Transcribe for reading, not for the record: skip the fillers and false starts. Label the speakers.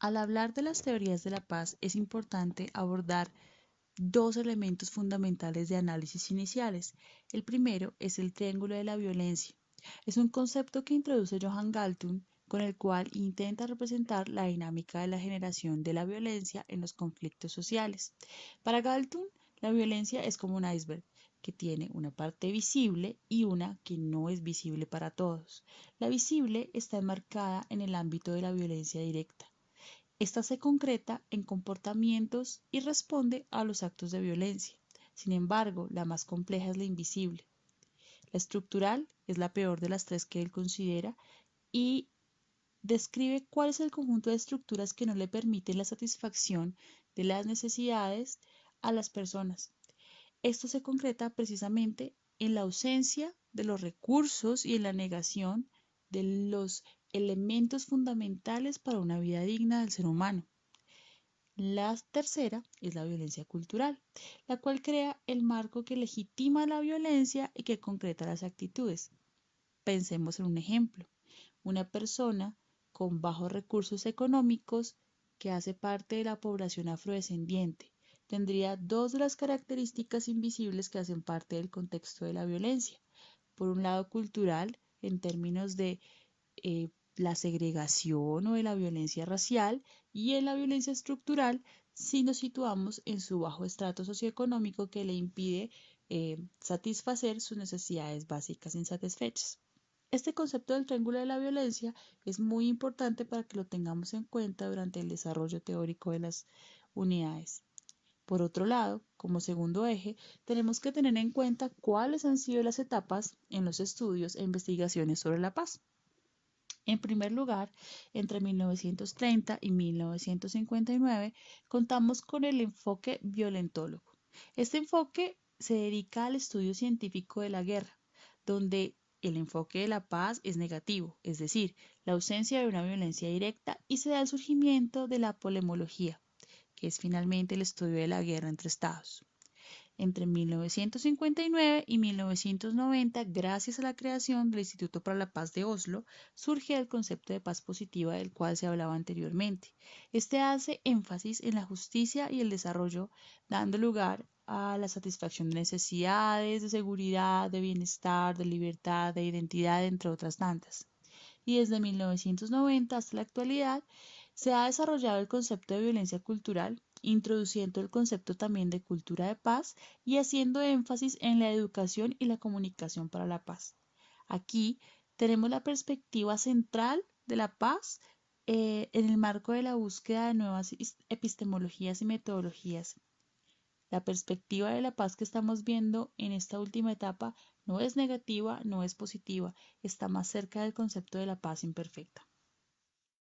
Speaker 1: Al hablar de las teorías de la paz, es importante abordar dos elementos fundamentales de análisis iniciales. El primero es el triángulo de la violencia. Es un concepto que introduce Johann Galtung, con el cual intenta representar la dinámica de la generación de la violencia en los conflictos sociales. Para Galtung, la violencia es como un iceberg, que tiene una parte visible y una que no es visible para todos. La visible está enmarcada en el ámbito de la violencia directa. Esta se concreta en comportamientos y responde a los actos de violencia. Sin embargo, la más compleja es la invisible. La estructural es la peor de las tres que él considera y describe cuál es el conjunto de estructuras que no le permiten la satisfacción de las necesidades a las personas. Esto se concreta precisamente en la ausencia de los recursos y en la negación de los elementos fundamentales para una vida digna del ser humano. La tercera es la violencia cultural, la cual crea el marco que legitima la violencia y que concreta las actitudes. Pensemos en un ejemplo. Una persona con bajos recursos económicos que hace parte de la población afrodescendiente tendría dos de las características invisibles que hacen parte del contexto de la violencia. Por un lado cultural, en términos de la segregación o de la violencia racial, y en la violencia estructural si nos situamos en su bajo estrato socioeconómico que le impide satisfacer sus necesidades básicas insatisfechas. Este concepto del triángulo de la violencia es muy importante para que lo tengamos en cuenta durante el desarrollo teórico de las unidades. Por otro lado, como segundo eje, tenemos que tener en cuenta cuáles han sido las etapas en los estudios e investigaciones sobre la paz. En primer lugar, entre 1930 y 1959 contamos con el enfoque violentólogo. Este enfoque se dedica al estudio científico de la guerra, donde el enfoque de la paz es negativo, es decir, la ausencia de una violencia directa, y se da el surgimiento de la polemología, que es finalmente el estudio de la guerra entre estados. Entre 1959 y 1990, gracias a la creación del Instituto para la Paz de Oslo, surge el concepto de paz positiva del cual se hablaba anteriormente. Este hace énfasis en la justicia y el desarrollo, dando lugar a la satisfacción de necesidades, de seguridad, de bienestar, de libertad, de identidad, entre otras tantas. Y desde 1990 hasta la actualidad se ha desarrollado el concepto de violencia cultural, introduciendo el concepto también de cultura de paz y haciendo énfasis en la educación y la comunicación para la paz. Aquí tenemos la perspectiva central de la paz en el marco de la búsqueda de nuevas epistemologías y metodologías. La perspectiva de la paz que estamos viendo en esta última etapa no es negativa, no es positiva, está más cerca del concepto de la paz imperfecta.